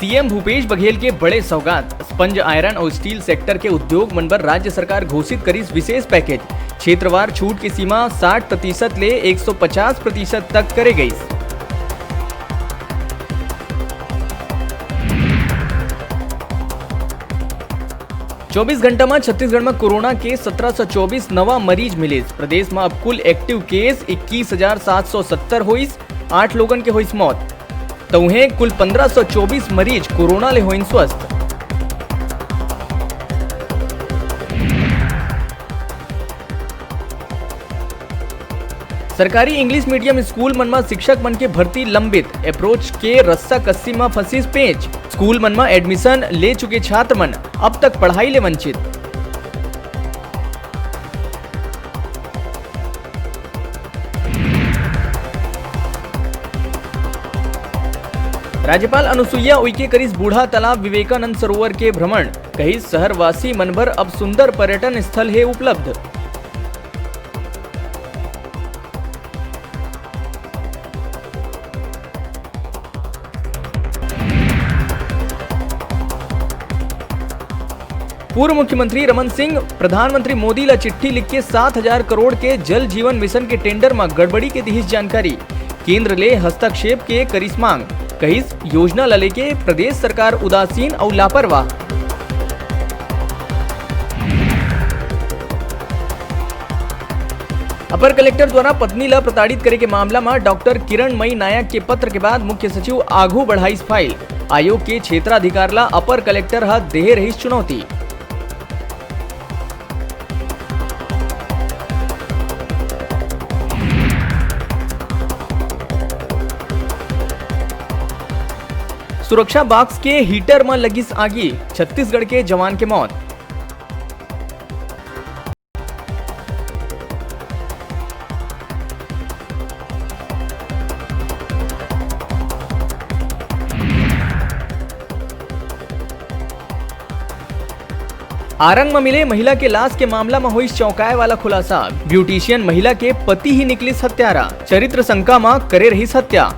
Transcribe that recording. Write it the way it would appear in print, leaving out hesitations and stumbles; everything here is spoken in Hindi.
सीएम भूपेश बघेल के बड़े सौगात। स्पंज आयरन और स्टील सेक्टर के उद्योग मन पर राज्य सरकार घोषित करी विशेष पैकेज। क्षेत्रवार छूट की सीमा 60% ले 150% तक करे गई। चौबीस घंटा में छत्तीसगढ़ में कोरोना के 1724 नवा मरीज मिले। प्रदेश में अब कुल एक्टिव केस 21,770 होइस। 8 लोगन के होइस मौत। तो उन्हें कुल 1524 मरीज कोरोना ले होइन स्वस्थ। सरकारी इंग्लिश मीडियम स्कूल मन में शिक्षक मन के भर्ती लंबित। अप्रोच के रस्सा कस्सी में फंसिस पेंच। स्कूल मन में एडमिशन ले चुके छात्र मन अब तक पढ़ाई ले वंचित। राज्यपाल अनुसुईया उइके करीस बूढ़ा तालाब विवेकानंद सरोवर के भ्रमण। कही शहरवासी मनभर अब सुंदर पर्यटन स्थल है उपलब्ध। पूर्व मुख्यमंत्री रमन सिंह प्रधानमंत्री मोदी ला चिट्ठी लिख के 7,000 करोड़ के जल जीवन मिशन के टेंडर में गड़बड़ी के दिहिस जानकारी। केंद्र ले हस्तक्षेप के करीस मांग। कहिस योजना ला लेके प्रदेश सरकार उदासीन और लापरवाह। अपर कलेक्टर द्वारा पत्नी ला प्रताड़ित करे के मामला में डॉक्टर किरणमयी नायक के पत्र के बाद मुख्य सचिव आघू बढ़ाइस फाइल। आयोग के क्षेत्राधिकार ला अपर कलेक्टर हा देहे रहीस चुनौती। सुरक्षा बॉक्स के हीटर में लगिस आगी। छत्तीसगढ़ के जवान के मौत। आरंग में मिले महिला के लाश के मामला में हुई चौंकाए वाला खुलासा। ब्यूटिशियन महिला के पति ही निकली हत्यारा। चरित्र शंका में करे रही हत्या।